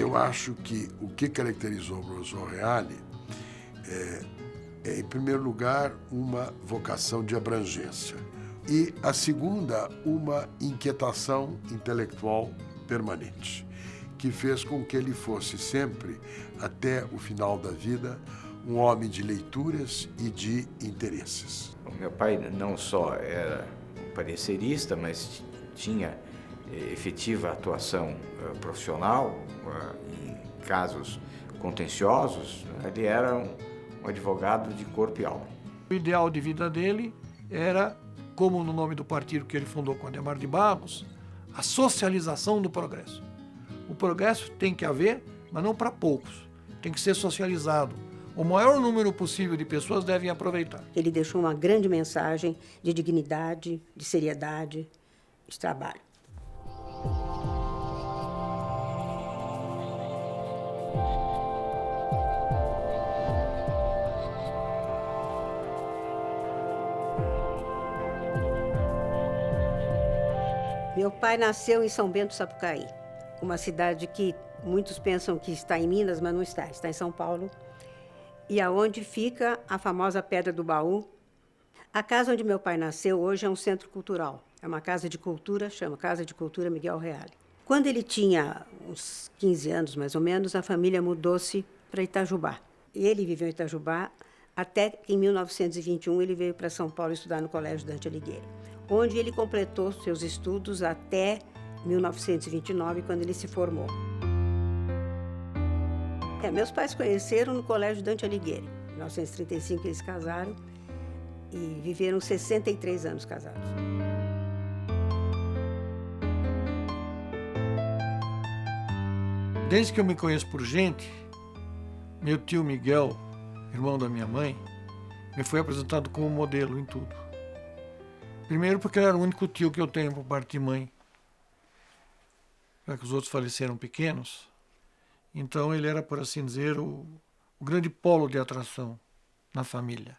Eu acho que o que caracterizou o professor Reale em primeiro lugar, uma vocação de abrangência. E a segunda, uma inquietação intelectual permanente, que fez com que ele fosse sempre, até o final da vida, um homem de leituras e de interesses. O meu pai não só era parecerista, mas tinha efetiva atuação profissional em casos contenciosos. Ele era um advogado de corpo e alma. O ideal de vida dele era, como no nome do partido que ele fundou com Adhemar de Barros, a socialização do progresso. O progresso tem que haver, mas não para poucos. Tem que ser socializado. O maior número possível de pessoas devem aproveitar. Ele deixou uma grande mensagem de dignidade, de seriedade, de trabalho. Meu pai nasceu em São Bento do Sapucaí, uma cidade que muitos pensam que está em Minas, mas não está, está em São Paulo, e aonde fica a famosa Pedra do Baú. A casa onde meu pai nasceu hoje é um centro cultural, é uma casa de cultura, chama Casa de Cultura Miguel Reale. Quando ele tinha uns 15 anos, mais ou menos, a família mudou-se para Itajubá. Ele viveu em Itajubá até que em 1921 ele veio para São Paulo estudar no Colégio Dante Alighieri, onde ele completou seus estudos até 1929, quando ele se formou. Meus pais conheceram no Colégio Dante Alighieri. Em 1935 eles casaram e viveram 63 anos casados. Desde que eu me conheço por gente, meu tio Miguel, irmão da minha mãe, me foi apresentado como modelo em tudo. Primeiro porque ele era o único tio que eu tenho por parte de mãe, já que os outros faleceram pequenos. Então ele era, por assim dizer, o grande polo de atração na família.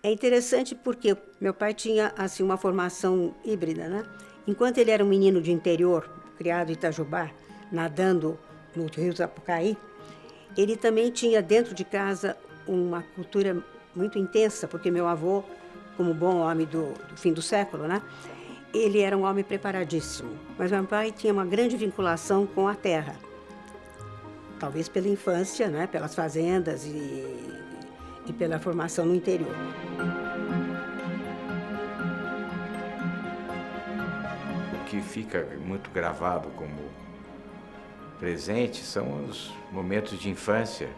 É interessante porque meu pai tinha assim uma formação híbrida, né? Enquanto ele era um menino de interior, criado em Itajubá, nadando no rio Sapucaí, ele também tinha dentro de casa uma cultura muito intensa, porque meu avô, como bom homem do fim do século, né? Ele era um homem preparadíssimo, mas meu pai tinha uma grande vinculação com a terra. Talvez pela infância, né? Pelas fazendas e pela formação no interior. O que fica muito gravado como presente são os momentos de infância,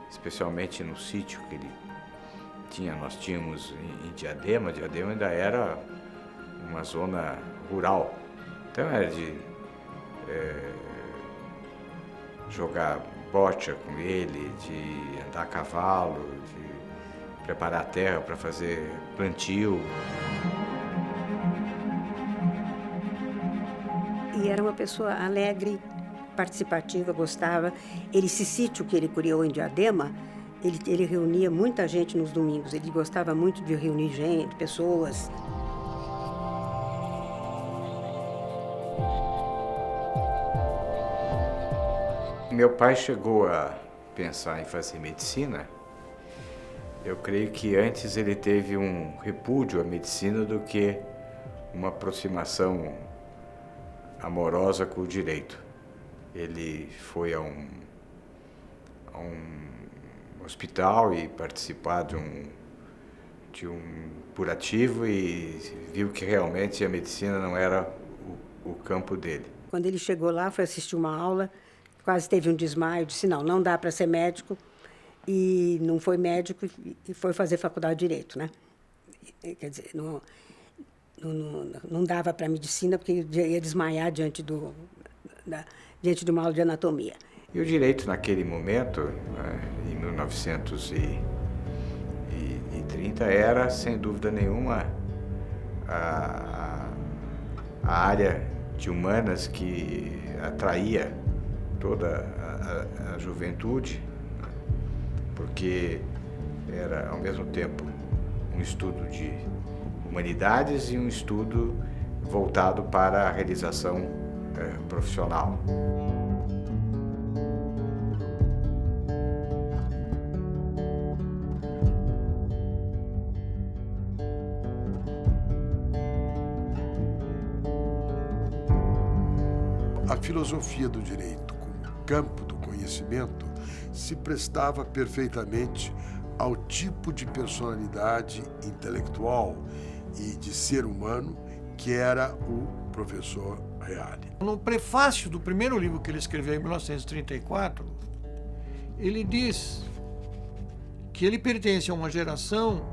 especialmente no sítio que ele tinha. Nós tínhamos em Diadema. Diadema ainda era uma zona rural, então era de jogar bocha com ele, de andar a cavalo, de preparar a terra para fazer plantio. E era uma pessoa alegre, participativa, gostava. Esse sítio que ele criou em Diadema, ele reunia muita gente nos domingos. Ele gostava muito de reunir gente, pessoas. Meu pai chegou a pensar em fazer medicina. Eu creio que antes ele teve um repúdio à medicina do que uma aproximação amorosa com o direito. Ele foi a um hospital e participar de um curativo e viu que realmente a medicina não era o campo dele. Quando ele chegou lá, foi assistir uma aula, quase teve um desmaio, disse não dá para ser médico, e não foi médico e foi fazer faculdade de Direito, né? Quer dizer, não dava para medicina porque ia desmaiar diante de uma aula de anatomia. E o direito naquele momento, em 1930, era, sem dúvida nenhuma, a área de humanas que atraía toda a juventude, porque era, ao mesmo tempo, um estudo de humanidades e um estudo voltado para a realização profissional. A filosofia do direito, como campo do conhecimento, se prestava perfeitamente ao tipo de personalidade intelectual e de ser humano que era o professor Reale. No prefácio do primeiro livro que ele escreveu em 1934, ele diz que ele pertence a uma geração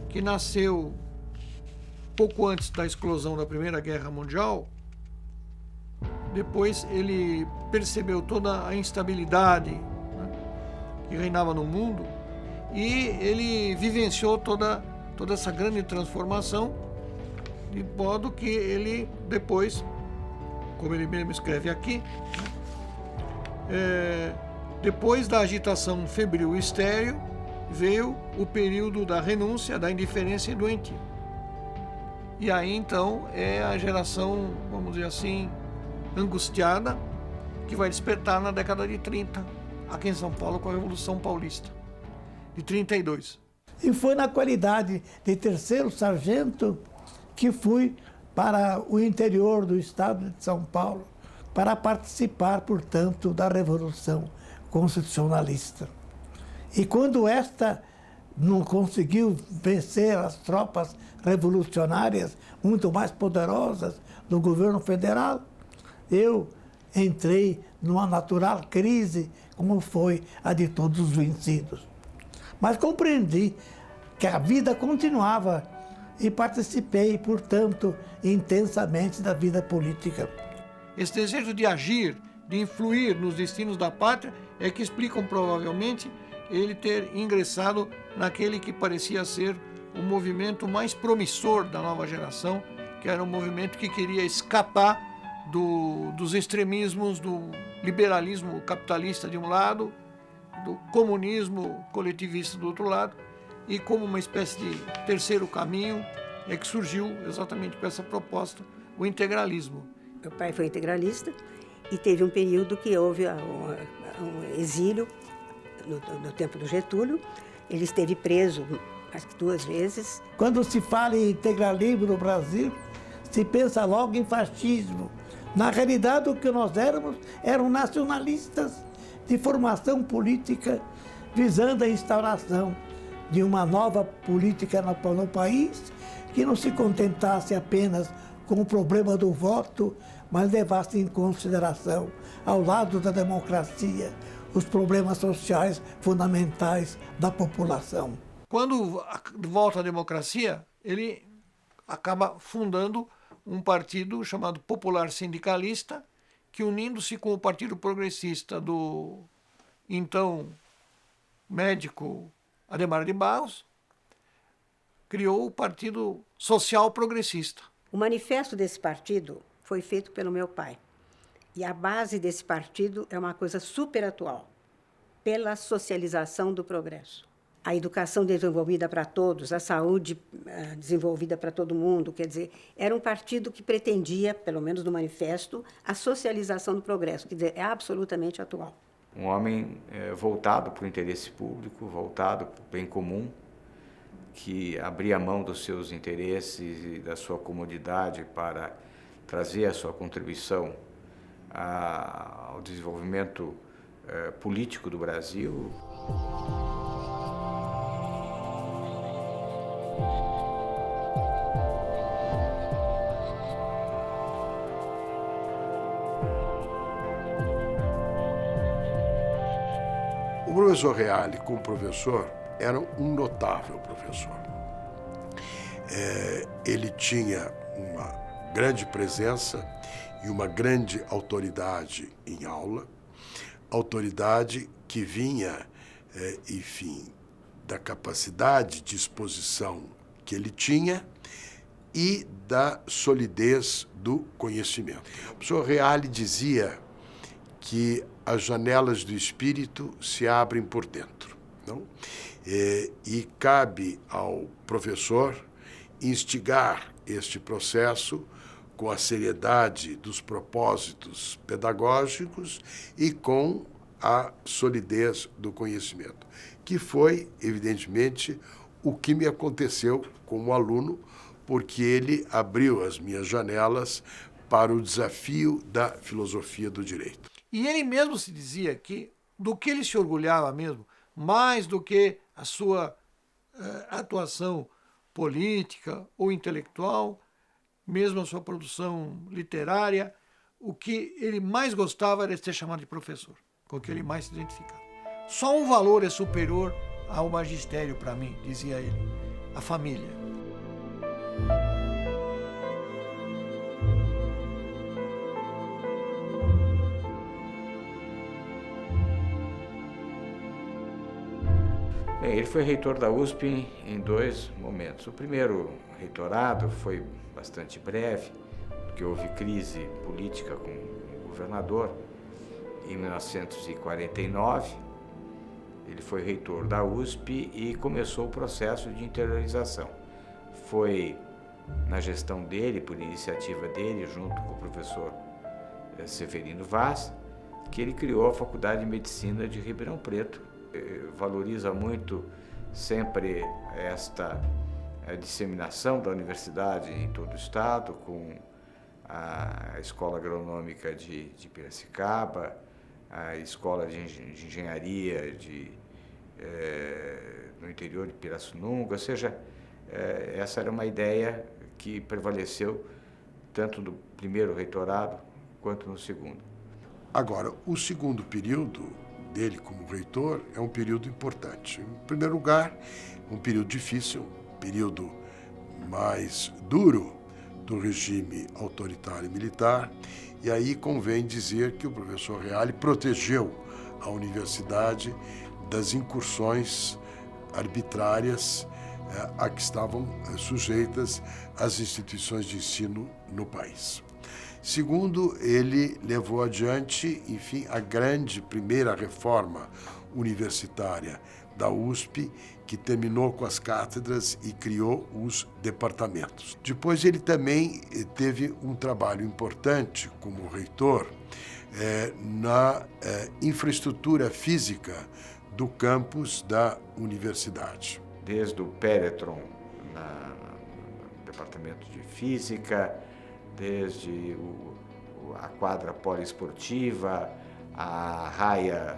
que nasceu pouco antes da explosão da Primeira Guerra Mundial. Depois ele percebeu toda a instabilidade, né, que reinava no mundo, e ele vivenciou toda essa grande transformação, de modo que ele depois, como ele mesmo escreve aqui, depois da agitação febril e estéril, veio o período da renúncia, da indiferença e doentio. E aí então é a geração, vamos dizer assim, angustiada, que vai despertar na década de 30, aqui em São Paulo, com a Revolução Paulista, de 32. E foi na qualidade de terceiro sargento que fui para o interior do estado de São Paulo para participar, portanto, da Revolução Constitucionalista. E quando esta não conseguiu vencer as tropas revolucionárias muito mais poderosas do governo federal, eu entrei numa natural crise, como foi a de todos os vencidos. Mas compreendi que a vida continuava e participei, portanto, intensamente da vida política. Esse desejo de agir, de influir nos destinos da pátria, é que explicam provavelmente ele ter ingressado naquele que parecia ser o movimento mais promissor da nova geração, que era um movimento que queria escapar dos extremismos do liberalismo capitalista de um lado, do comunismo coletivista do outro lado, e como uma espécie de terceiro caminho é que surgiu exatamente com essa proposta, o integralismo. Meu pai foi integralista e teve um período que houve um exílio no tempo do Getúlio. Ele esteve preso acho que 2 vezes. Quando se fala em integralismo no Brasil, se pensa logo em fascismo. Na realidade, o que nós éramos eram nacionalistas de formação política visando a instauração de uma nova política no país que não se contentasse apenas com o problema do voto, mas levasse em consideração, ao lado da democracia, os problemas sociais fundamentais da população. Quando volta à democracia, ele acaba fundando um partido chamado Popular Sindicalista, que, unindo-se com o Partido Progressista do então médico Adhemar de Barros, criou o Partido Social Progressista. O manifesto desse partido foi feito pelo meu pai. E a base desse partido é uma coisa super atual, pela socialização do progresso. A educação desenvolvida para todos, a saúde desenvolvida para todo mundo, quer dizer, era um partido que pretendia, pelo menos no manifesto, a socialização do progresso, quer dizer, é absolutamente atual. Um homem voltado para o interesse público, voltado para o bem comum, que abria mão dos seus interesses e da sua comodidade para trazer a sua contribuição ao desenvolvimento político do Brasil. O professor Reale, como professor, era um notável professor. Ele tinha uma grande presença e uma grande autoridade em aula, autoridade que vinha, enfim, da capacidade de exposição que ele tinha e da solidez do conhecimento. O professor Reale dizia que as janelas do espírito se abrem por dentro, não? E cabe ao professor instigar este processo com a seriedade dos propósitos pedagógicos e com a solidez do conhecimento, que foi, evidentemente, o que me aconteceu como aluno, porque ele abriu as minhas janelas para o desafio da filosofia do direito. E ele mesmo se dizia que do que ele se orgulhava mesmo, mais do que a sua atuação política ou intelectual, mesmo a sua produção literária, o que ele mais gostava era de ser chamado de professor, com o que ele mais se identificava. Só um valor é superior ao magistério para mim, dizia ele, a família. Bem, ele foi reitor da USP em 2 momentos. O primeiro reitorado foi bastante breve, porque houve crise política com o governador. Em 1949, ele foi reitor da USP e começou o processo de interiorização. Foi na gestão dele, por iniciativa dele, junto com o professor Severino Vaz, que ele criou a Faculdade de Medicina de Ribeirão Preto. Valoriza muito sempre esta disseminação da universidade em todo o estado, com a Escola Agronômica de Piracicaba, a Escola de Engenharia no interior de Pirassununga, ou seja, essa era uma ideia que prevaleceu tanto no primeiro reitorado quanto no segundo. Agora, o segundo período dele como reitor é um período importante. Em primeiro lugar, um período difícil, um período mais duro do regime autoritário e militar, e aí convém dizer que o professor Reale protegeu a universidade das incursões arbitrárias a que estavam sujeitas as instituições de ensino no país. Segundo, ele levou adiante, enfim, a grande primeira reforma universitária da USP, que terminou com as cátedras e criou os departamentos. Depois ele também teve um trabalho importante como reitor na infraestrutura física do campus da universidade. Desde o Péretron, no departamento de física, desde a quadra poliesportiva, a raia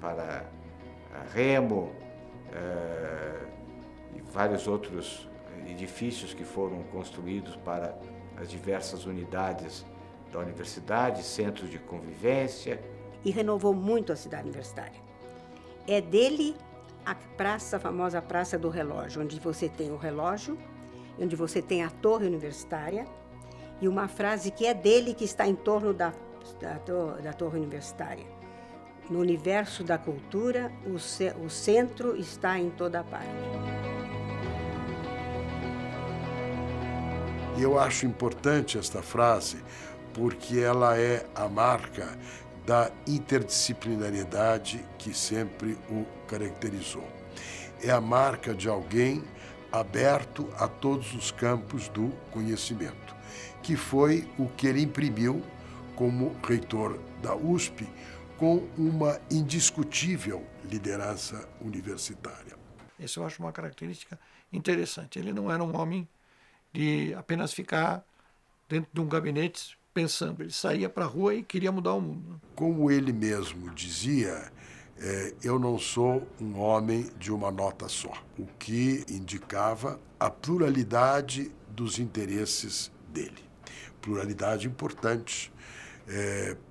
para remo e vários outros edifícios que foram construídos para as diversas unidades da universidade, centros de convivência. E renovou muito a cidade universitária. É dele a praça, a famosa Praça do Relógio, onde você tem o relógio, onde você tem a torre universitária, e uma frase que é dele que está em torno da torre universitária. No universo da cultura, o centro está em toda parte. Eu acho importante esta frase porque ela é a marca da interdisciplinariedade que sempre o caracterizou. É a marca de alguém aberto a todos os campos do conhecimento, que foi o que ele imprimiu como reitor da USP, com uma indiscutível liderança universitária. Essa eu acho uma característica interessante. Ele não era um homem de apenas ficar dentro de um gabinete pensando. Ele saía para a rua e queria mudar o mundo. Como ele mesmo dizia, eu não sou um homem de uma nota só, o que indicava a pluralidade dos interesses dele. Pluralidade importante,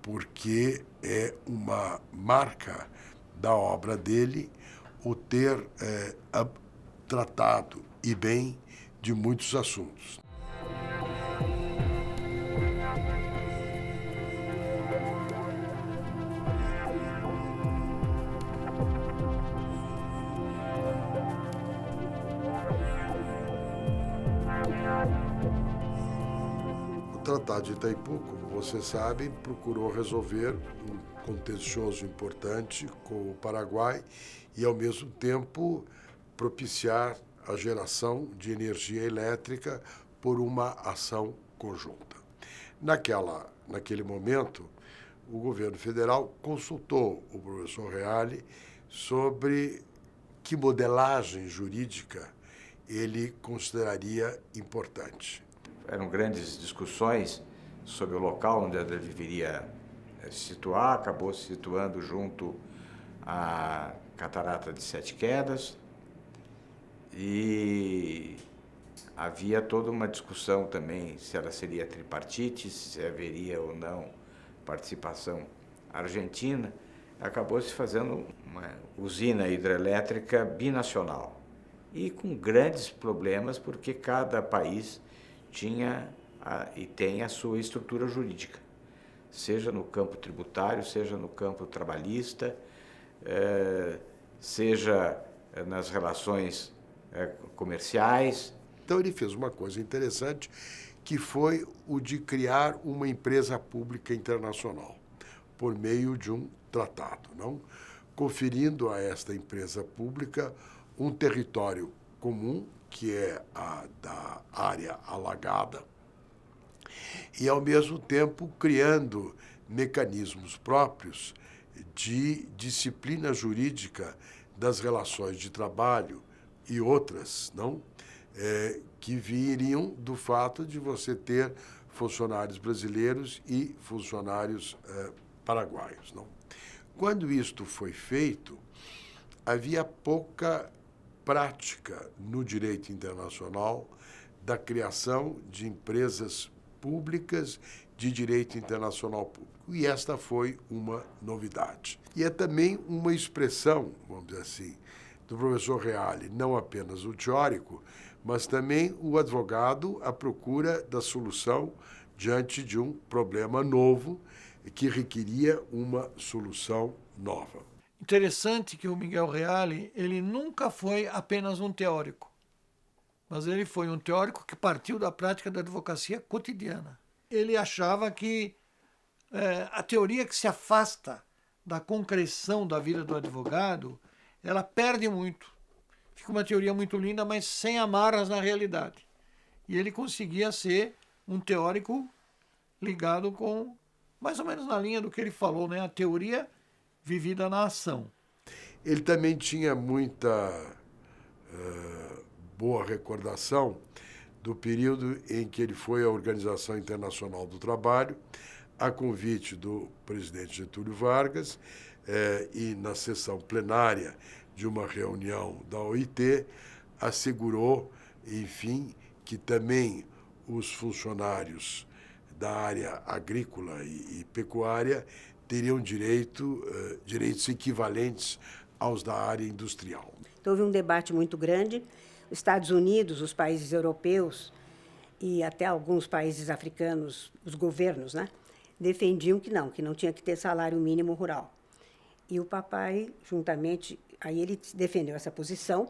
porque é uma marca da obra dele o ter tratado e bem de muitos assuntos. O Tratado de Itaipu, como vocês sabem, procurou resolver um contencioso importante com o Paraguai e, ao mesmo tempo, propiciar a geração de energia elétrica por uma ação conjunta. Naquele momento, o governo federal consultou o professor Reale sobre que modelagem jurídica ele consideraria importante. Eram grandes discussões sobre o local onde ele deveria se situar, acabou se situando junto à Catarata de Sete Quedas, e havia toda uma discussão também se ela seria tripartite, se haveria ou não participação argentina. Acabou se fazendo uma usina hidrelétrica binacional e com grandes problemas, porque cada país tinha e tem a sua estrutura jurídica, seja no campo tributário, seja no campo trabalhista, seja nas relações comerciais. Então ele fez uma coisa interessante, que foi o de criar uma empresa pública internacional, por meio de um tratado, não? Conferindo a esta empresa pública um território comum, que é a da área alagada, e, ao mesmo tempo, criando mecanismos próprios de disciplina jurídica das relações de trabalho e outras, não? Que viriam do fato de você ter funcionários brasileiros e funcionários paraguaios, não? Quando isto foi feito, havia pouca prática no direito internacional da criação de empresas públicas de direito internacional público. E esta foi uma novidade. E é também uma expressão, vamos dizer assim, do professor Reale, não apenas o teórico, mas também o advogado à procura da solução diante de um problema novo que requeria uma solução nova. Interessante que o Miguel Reale, ele nunca foi apenas um teórico, mas ele foi um teórico que partiu da prática da advocacia cotidiana. Ele achava que a teoria que se afasta da concreção da vida do advogado, ela perde muito. Fica uma teoria muito linda, mas sem amarras na realidade. E ele conseguia ser um teórico ligado com, mais ou menos na linha do que ele falou, né? A teoria vivida na ação. Ele também tinha muita boa recordação do período em que ele foi à Organização Internacional do Trabalho, a convite do presidente Getúlio Vargas, e na sessão plenária de uma reunião da OIT, assegurou, enfim, que também os funcionários da área agrícola e pecuária teriam direitos equivalentes aos da área industrial. Então, houve um debate muito grande. Os Estados Unidos, os países europeus e até alguns países africanos, os governos, né, defendiam que não tinha que ter salário mínimo rural. E o papai, juntamente, aí ele defendeu essa posição,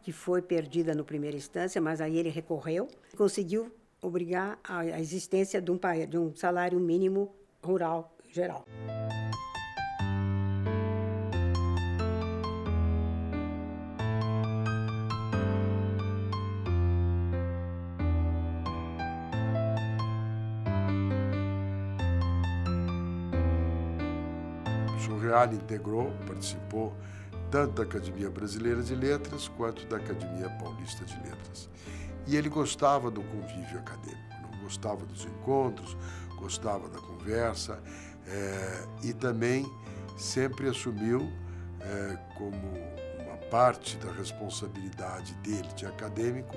que foi perdida no primeira instância, mas aí ele recorreu e conseguiu obrigar a existência de um salário mínimo rural geral. O Reale integrou, participou tanto da Academia Brasileira de Letras quanto da Academia Paulista de Letras. E ele gostava do convívio acadêmico, não gostava dos encontros, gostava da conversa, e também sempre assumiu como uma parte da responsabilidade dele de acadêmico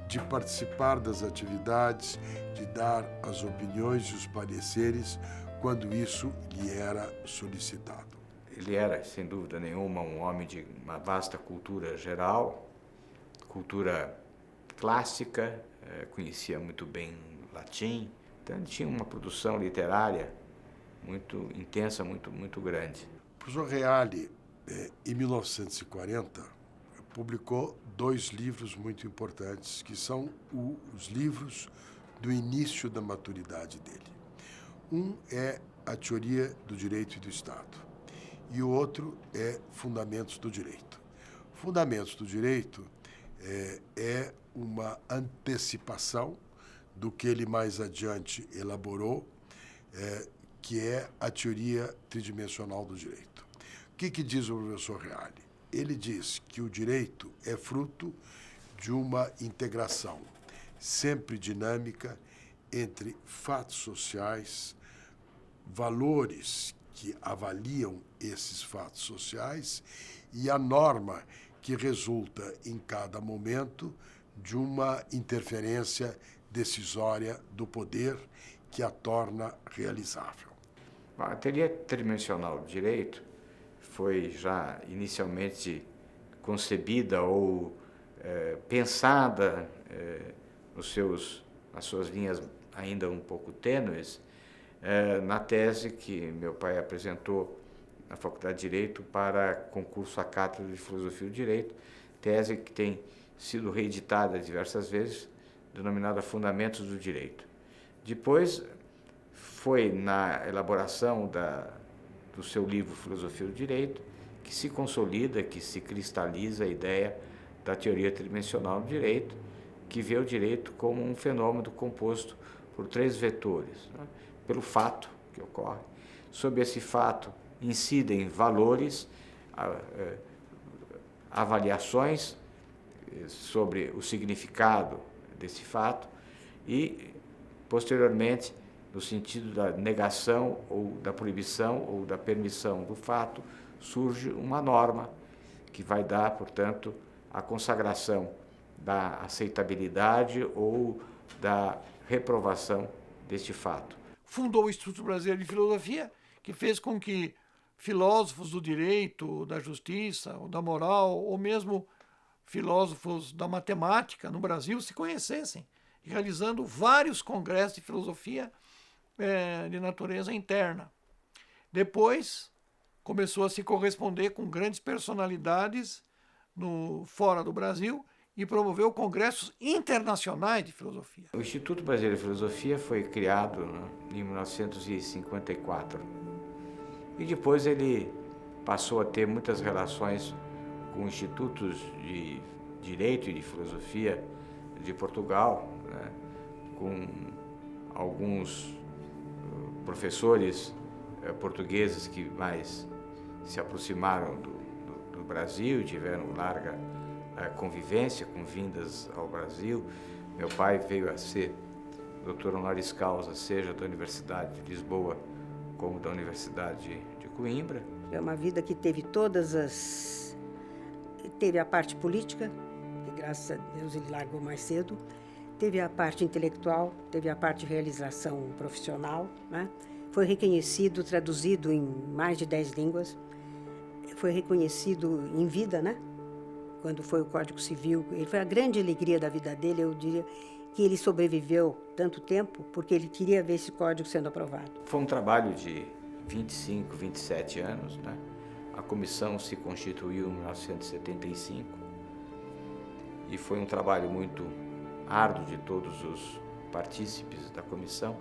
de participar das atividades, de dar as opiniões e os pareceres quando isso lhe era solicitado. Ele era, sem dúvida nenhuma, um homem de uma vasta cultura geral, cultura clássica, conhecia muito bem latim, então ele tinha uma produção literária muito intensa, muito grande. O professor Reale, em 1940, publicou 2 livros muito importantes, que são os livros do início da maturidade dele. Um é A Teoria do Direito e do Estado, e o outro é Fundamentos do Direito. Fundamentos do Direito é uma antecipação do que ele mais adiante elaborou, que é a teoria tridimensional do direito. O que diz o professor Reale? Ele diz que o direito é fruto de uma integração sempre dinâmica entre fatos sociais, valores que avaliam esses fatos sociais e a norma que resulta em cada momento de uma interferência decisória do poder que a torna realizável. A teoria tridimensional do direito foi já inicialmente concebida ou pensada nas suas linhas ainda um pouco tênues, na tese que meu pai apresentou na Faculdade de Direito para concurso à Cátedra de Filosofia do Direito, tese que tem sido reeditada diversas vezes, denominada Fundamentos do Direito. Depois, foi na elaboração do seu livro Filosofia do Direito que se consolida, que se cristaliza a ideia da teoria tridimensional do direito, que vê o direito como um fenômeno composto por 3 vetores, né? Pelo fato que ocorre. Sobre esse fato incidem valores, avaliações sobre o significado desse fato e, posteriormente, no sentido da negação ou da proibição ou da permissão do fato, surge uma norma que vai dar, portanto, a consagração da aceitabilidade ou da reprovação deste fato. Fundou o Instituto Brasileiro de Filosofia, que fez com que filósofos do direito, da justiça, ou da moral, ou mesmo filósofos da matemática no Brasil se conhecessem, realizando vários congressos de filosofia de natureza interna. Depois, começou a se corresponder com grandes personalidades fora do Brasil e promoveu congressos internacionais de filosofia. O Instituto Brasileiro de Filosofia foi criado, né, em 1954 e depois ele passou a ter muitas relações com institutos de Direito e de Filosofia de Portugal, né, com alguns professores portugueses que mais se aproximaram do Brasil, tiveram larga convivência com vindas ao Brasil. Meu pai veio a ser doutor honoris causa, seja da Universidade de Lisboa como da Universidade de Coimbra. É uma vida que teve teve a parte política, que graças a Deus ele largou mais cedo, teve a parte intelectual, teve a parte de realização profissional, né? Foi reconhecido, traduzido em mais de 10 línguas, foi reconhecido em vida, né? Quando foi o Código Civil, ele foi a grande alegria da vida dele. Eu diria que ele sobreviveu tanto tempo porque ele queria ver esse código sendo aprovado. Foi um trabalho de 25, 27 anos, né? A comissão se constituiu em 1975 e foi um trabalho muito árduo de todos os partícipes da comissão,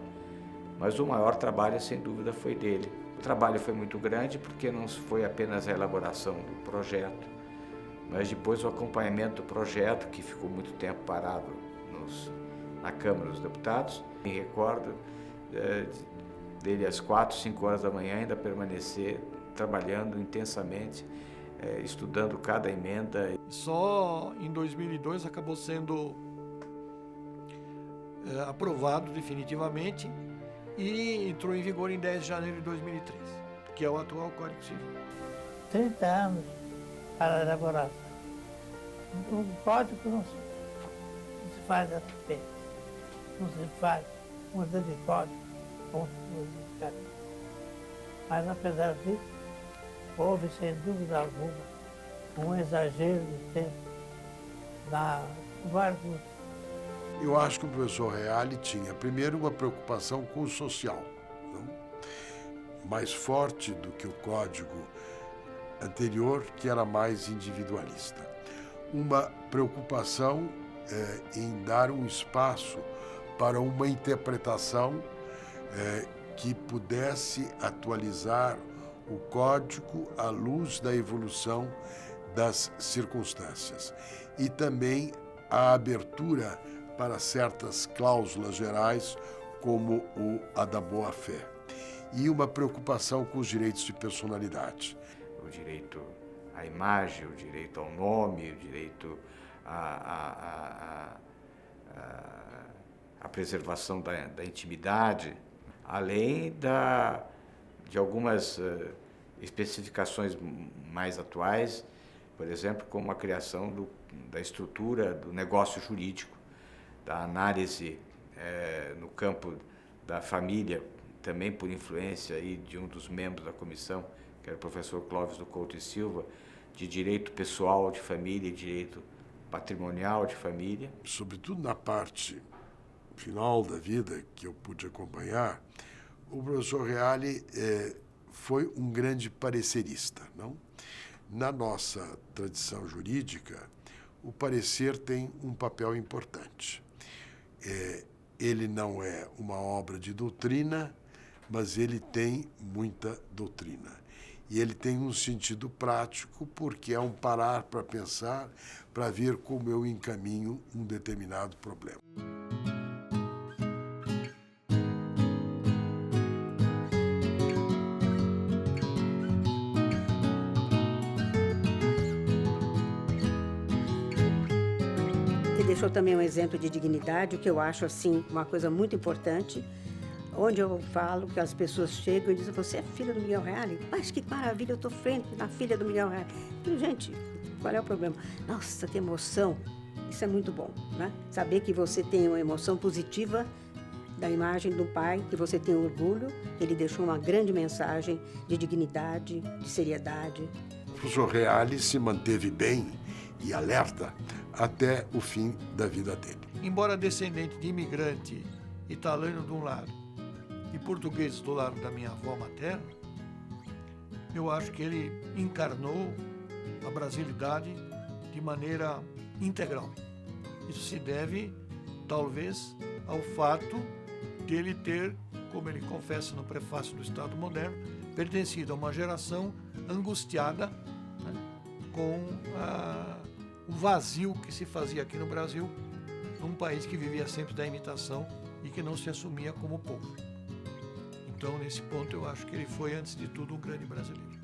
mas o maior trabalho, sem dúvida, foi dele. O trabalho foi muito grande porque não foi apenas a elaboração do projeto, mas depois o acompanhamento do projeto, que ficou muito tempo parado na Câmara dos Deputados. Me recordo dele às 4, 5 horas da manhã ainda permanecer trabalhando intensamente, estudando cada emenda. Só em 2002 acabou sendo aprovado definitivamente e entrou em vigor em 10 de janeiro de 2003, que é o atual Código Civil. 30 anos para a elaboração. O código não se faz a respeito, não se faz muda de código, como se faz. Mas apesar disso, houve sem dúvida alguma um exagero de tempo na vários. Eu acho que o professor Reale tinha, primeiro, uma preocupação com o social, não? Mais forte do que o código anterior, que era mais individualista. Uma preocupação em dar um espaço para uma interpretação que pudesse atualizar o código à luz da evolução das circunstâncias. E também a abertura para certas cláusulas gerais, como a da boa-fé. E uma preocupação com os direitos de personalidade. O direito à imagem, o direito ao nome, o direito à preservação da intimidade, além de algumas especificações mais atuais, por exemplo, como a criação da estrutura do negócio jurídico, da análise no campo da família, também por influência aí de um dos membros da comissão, que era o professor Clóvis do Couto e Silva, de direito pessoal de família e direito patrimonial de família. Sobretudo na parte final da vida que eu pude acompanhar, o professor Reale foi um grande parecerista, não? Na nossa tradição jurídica, o parecer tem um papel importante. Ele não é uma obra de doutrina, mas ele tem muita doutrina. E ele tem um sentido prático, porque é um parar para pensar, para ver como eu encaminho um determinado problema. Ele deixou também um exemplo de dignidade, o que eu acho assim uma coisa muito importante. Onde eu falo que as pessoas chegam e dizem: você é filha do Miguel Reale? Mas que maravilha, eu estou frente na filha do Miguel Reale. E, gente, qual é o problema? Nossa, que emoção! Isso é muito bom, né? Saber que você tem uma emoção positiva da imagem do pai, que você tem orgulho, ele deixou uma grande mensagem de dignidade, de seriedade. O professor Reale se manteve bem e alerta até o fim da vida dele. Embora descendente de imigrante italiano de um lado e português do lado da minha avó materna, eu acho que ele encarnou a brasilidade de maneira integral. Isso se deve, talvez, ao fato de ele ter, como ele confessa no prefácio do Estado Moderno, pertencido a uma geração angustiada, né, com o vazio que se fazia aqui no Brasil, num país que vivia sempre da imitação e que não se assumia como povo. Então, nesse ponto, eu acho que ele foi, antes de tudo, um grande brasileiro.